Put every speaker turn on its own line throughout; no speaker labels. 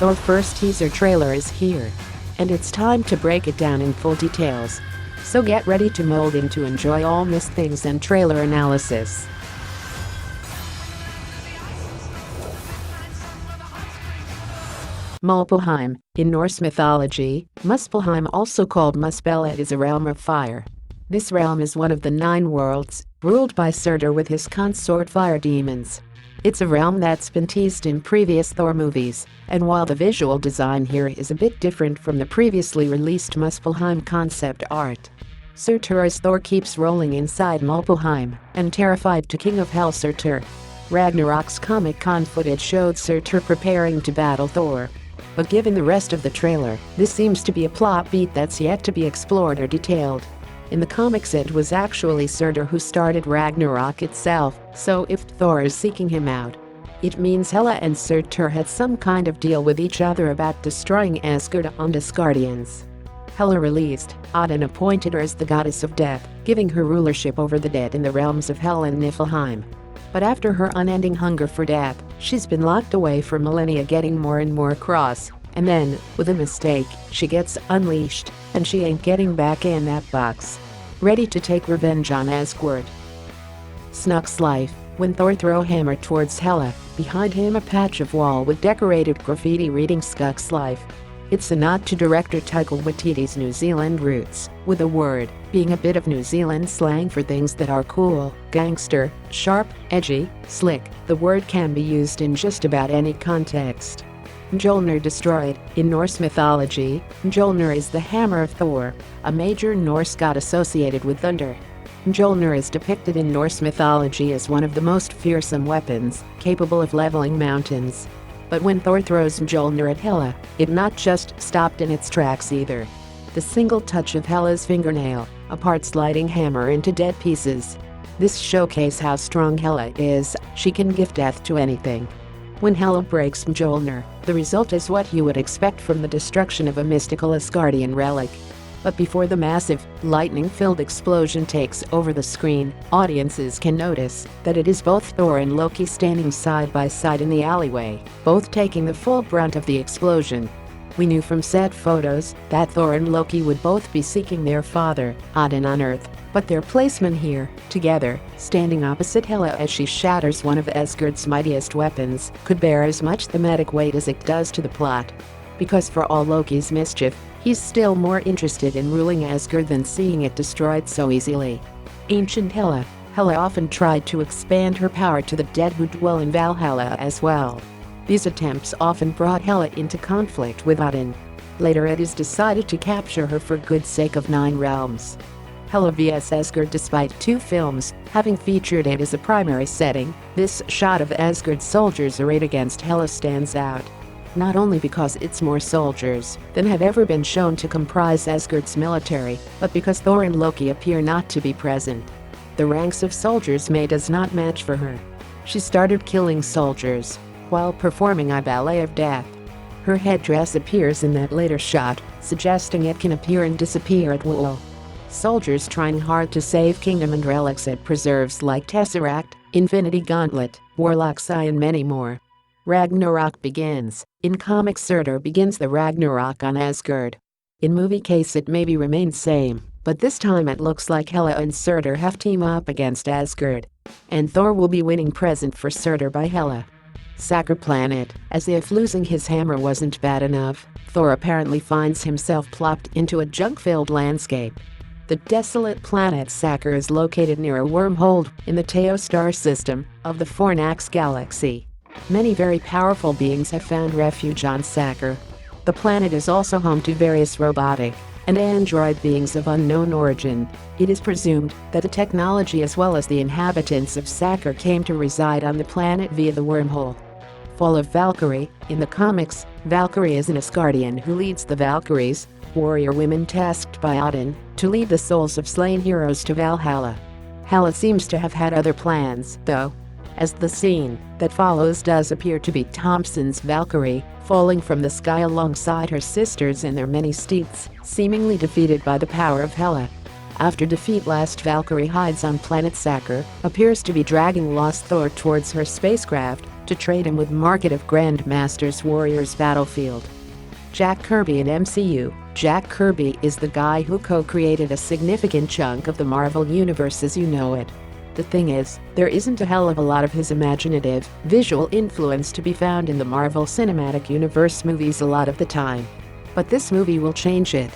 Our first teaser trailer is here. And it's time to break it down in full details. So get ready to mold in to enjoy all missed things and trailer analysis. Muspelheim. In Norse mythology, Muspelheim, also called Muspelheim, is a realm of fire. This realm is one of the 9 worlds, ruled by Surtur with his consort fire demons. It's a realm that's been teased in previous Thor movies, and while the visual design here is a bit different from the previously released Muspelheim concept art, Surtur as Thor keeps rolling inside Muspelheim and terrified to King of Hell Surtur. Ragnarok's Comic-Con footage showed Surtur preparing to battle Thor. But given the rest of the trailer, this seems to be a plot beat that's yet to be explored or detailed. In the comics, it was actually Surtur who started Ragnarok itself, so if Thor is seeking him out, it means Hela and Surtur had some kind of deal with each other about destroying Asgard and Asgardians. Hela released Odin appointed her as the goddess of death, giving her rulership over the dead in the realms of Hel and Niflheim. But after her unending hunger for death, she's been locked away for millennia, getting more and more cross, and then, with a mistake, she gets unleashed, and she ain't getting back in that box. Ready to take revenge on Asgard. Snuck's life. When Thor throws hammer towards Hela, behind him a patch of wall with decorated graffiti reading Snuck's life. It's a nod to director Taika Waititi's New Zealand roots, with the word being a bit of New Zealand slang for things that are cool, gangster, sharp, edgy, slick. The word can be used in just about any context. Mjolnir destroyed. In Norse mythology, Mjolnir is the hammer of Thor, a major Norse god associated with thunder. Mjolnir is depicted in Norse mythology as one of the most fearsome weapons, capable of leveling mountains. But when Thor throws Mjolnir at Hela, it not just stopped in its tracks either. The single touch of Hela's fingernail, apart sliding hammer into dead pieces. This showcases how strong Hela is. She can give death to anything. When Hela breaks Mjolnir, the result is what you would expect from the destruction of a mystical Asgardian relic. But before the massive, lightning-filled explosion takes over the screen, audiences can notice that it is both Thor and Loki standing side by side in the alleyway, both taking the full brunt of the explosion. We knew from set photos that Thor and Loki would both be seeking their father, Odin, on Earth, but their placement here, together, standing opposite Hela as she shatters one of Asgard's mightiest weapons, could bear as much thematic weight as it does to the plot. Because for all Loki's mischief, he's still more interested in ruling Asgard than seeing it destroyed so easily. Ancient Hela. Hela often tried to expand her power to the dead who dwell in Valhalla as well. These attempts often brought Hela into conflict with Odin. Later it is decided to capture her for good sake of 9 realms. Hela vs Asgard. Despite 2 films having featured it as a primary setting, this shot of Asgard's soldiers arrayed against Hela stands out. Not only because it's more soldiers than have ever been shown to comprise Asgard's military, but because Thor and Loki appear not to be present. The ranks of soldiers May does not match for her. She started killing soldiers while performing a ballet of death. Her headdress appears in that later shot, suggesting it can appear and disappear at will. Soldiers trying hard to save kingdom and relics it preserves like Tesseract, Infinity Gauntlet, Warlock's Eye, and many more. Ragnarok begins. In comics, Surtur begins the Ragnarok on Asgard. In movie case it maybe remains same, but this time it looks like Hela and Surtur have team up against Asgard. And Thor will be winning present for Surtur by Hela. Sacker planet. As if losing his hammer wasn't bad enough, Thor apparently finds himself plopped into a junk-filled landscape. The desolate planet Sacker is located near a wormhole in the Teo star system of the Fornax galaxy. Many very powerful beings have found refuge on Sacker. The planet is also home to various robotic and android beings of unknown origin. It is presumed that the technology as well as the inhabitants of Sacker came to reside on the planet via the wormhole. Fall of Valkyrie. In the comics, Valkyrie is an Asgardian who leads the Valkyries, warrior women tasked by Odin to lead the souls of slain heroes to Valhalla. Hela seems to have had other plans, though, as the scene that follows does appear to be Thompson's Valkyrie, falling from the sky alongside her sisters and their many steeds, seemingly defeated by the power of Hela. After defeat, last Valkyrie hides on planet Sacker, appears to be dragging lost Thor towards her spacecraft to trade him with Market of Grandmasters Warriors Battlefield. Jack Kirby in MCU. Jack Kirby is the guy who co-created a significant chunk of the Marvel Universe as you know it. The thing is, there isn't a hell of a lot of his imaginative, visual influence to be found in the Marvel Cinematic Universe movies a lot of the time. But this movie will change it.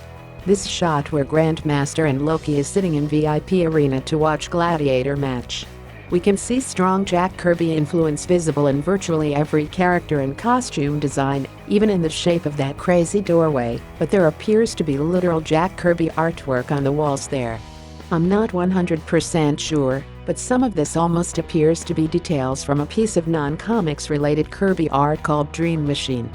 This shot where Grandmaster and Loki is sitting in VIP arena to watch gladiator match. We can see strong Jack Kirby influence visible in virtually every character and costume design, even in the shape of that crazy doorway, but there appears to be literal Jack Kirby artwork on the walls there. I'm not 100% sure, but some of this almost appears to be details from a piece of non-comics related Kirby art called Dream Machine.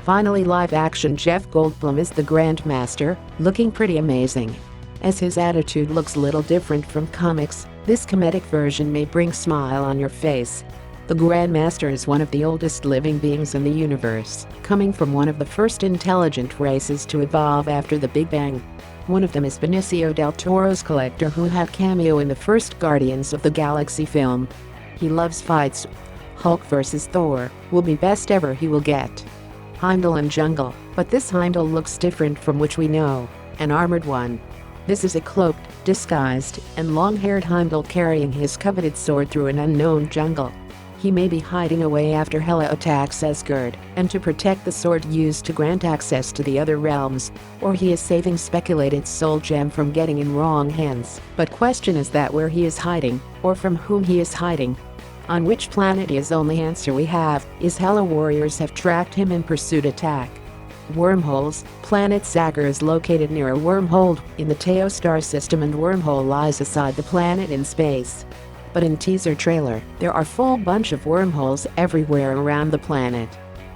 Finally, live-action Jeff Goldblum is the Grandmaster, looking pretty amazing. As his attitude looks little different from comics, this comedic version may bring a smile on your face. The Grandmaster is one of the oldest living beings in the universe, coming from one of the first intelligent races to evolve after the Big Bang. One of them is Benicio del Toro's Collector, who had cameo in the first Guardians of the Galaxy film. He loves fights. Hulk vs. Thor will be best ever he will get. Heimdall and Jungle, but this Heimdall looks different from which we know, an armored one. This is a cloaked, disguised, and long-haired Heimdall carrying his coveted sword through an unknown jungle. He may be hiding away after Hela attacks Asgard, and to protect the sword used to grant access to the other realms, or he is saving speculated soul gem from getting in wrong hands. But question is that where he is hiding, or from whom he is hiding. On which planet is only answer we have is Hela warriors have tracked him and pursued attack. Wormholes. Planet Sagar is located near a wormhole in the Teo star system, and wormhole lies aside the planet in space. But in teaser trailer, there are full bunch of wormholes everywhere around the planet.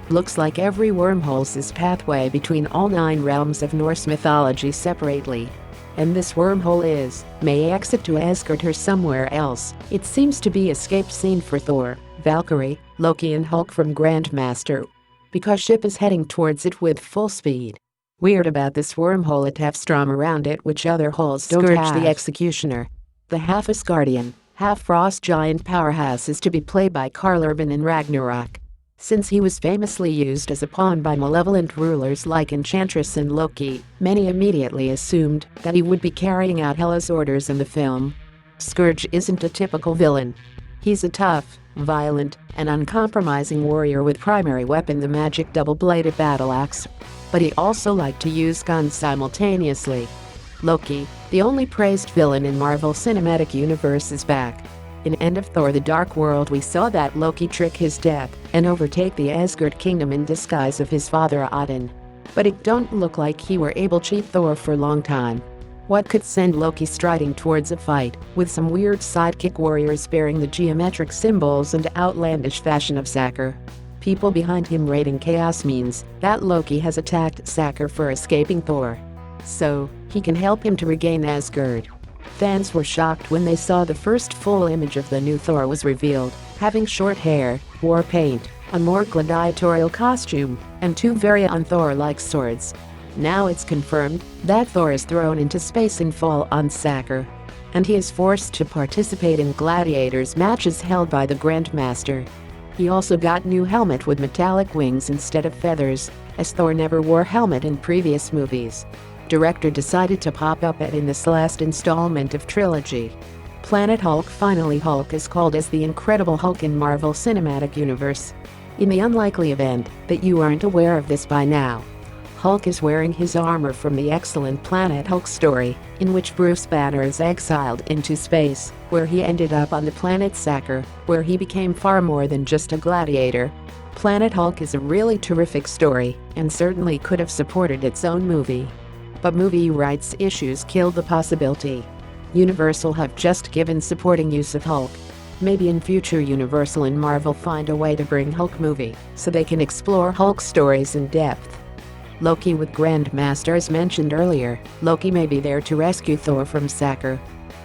Looks like every wormhole's is pathway between all 9 realms of Norse mythology separately. And this wormhole may exit to Asgard or somewhere else. It seems to be escape scene for Thor, Valkyrie, Loki and Hulk from Grandmaster, because ship is heading towards it with full speed. Weird about this wormhole, it have Strom around it which other holes don't have. Scourge the Executioner, the half Asgardian, half frost giant powerhouse, is to be played by Karl Urban in Ragnarok. Since he was famously used as a pawn by malevolent rulers like Enchantress and Loki, many immediately assumed that he would be carrying out Hela's orders in the film. Scourge isn't a typical villain. He's a tough, violent, and uncompromising warrior with primary weapon the magic double-bladed battle axe. But he also liked to use guns simultaneously. Loki, the only praised villain in Marvel Cinematic Universe, is back. In End of Thor: The Dark World we saw that Loki trick his death and overtake the Asgard kingdom in disguise of his father Odin. But it don't look like he were able to cheat Thor for a long time. What could send Loki striding towards a fight with some weird sidekick warriors bearing the geometric symbols and outlandish fashion of Sagar? People behind him raiding chaos means that Loki has attacked Sagar for escaping Thor, so he can help him to regain Asgard. Fans were shocked when they saw the first full image of the new Thor was revealed, having short hair, war paint, a more gladiatorial costume, and 2 very un-Thor-like swords. Now it's confirmed that Thor is thrown into space and fall on Sagar, and he is forced to participate in gladiators matches held by the Grandmaster. He also got new helmet with metallic wings instead of feathers, as Thor never wore helmet in previous movies. Director decided to pop up in this last installment of trilogy. Planet Hulk. Finally, Hulk is called as the Incredible Hulk in Marvel Cinematic Universe. In the unlikely event that you aren't aware of this by now, Hulk is wearing his armor from the excellent Planet Hulk story, in which Bruce Banner is exiled into space, where he ended up on the planet Sagar, where he became far more than just a gladiator. Planet Hulk is a really terrific story, and certainly could have supported its own movie. But movie rights issues killed the possibility. Universal have just given supporting use of Hulk. Maybe in future Universal and Marvel find a way to bring Hulk movie, so they can explore Hulk stories in depth. Loki with Grandmaster. As mentioned earlier, Loki may be there to rescue Thor from Sagar,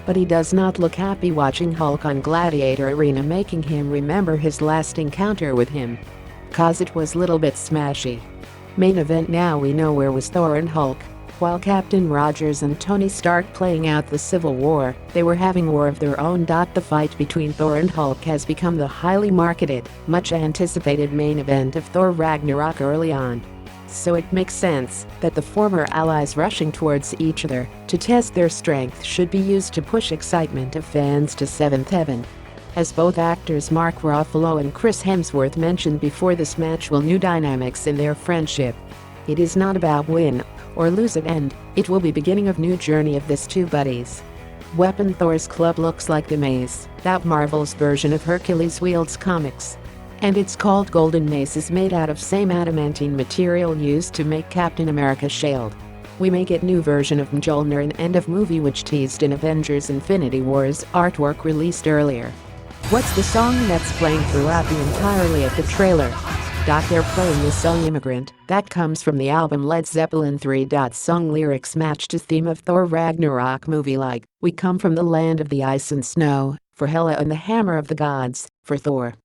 but he does not look happy watching Hulk on Gladiator Arena, making him remember his last encounter with him, cause it was little bit smashy. Main event. Now we know where was Thor and Hulk. While Captain Rogers and Tony Stark playing out the Civil War, they were having war of their own. The fight between Thor and Hulk has become the highly marketed, much anticipated main event of Thor Ragnarok early on. So it makes sense that the former allies rushing towards each other to test their strength should be used to push excitement of fans to seventh heaven. As both actors Mark Ruffalo and Chris Hemsworth mentioned before this match will new dynamics in their friendship. It is not about win or lose at end, it will be beginning of new journey of these two buddies. Weapon Thor's club looks like the mace that Marvel's version of Hercules wields comics. And it's called Golden Mace is made out of same adamantine material used to make Captain America's shield. We may get new version of Mjolnir in end of movie which teased in Avengers Infinity War's artwork released earlier. What's the song that's playing throughout the entirety of the trailer? They're playing the song Immigrant that comes from the album Led Zeppelin 3. Song lyrics match to theme of Thor Ragnarok movie like We come from the land of the ice and snow for Hela and the hammer of the gods for Thor.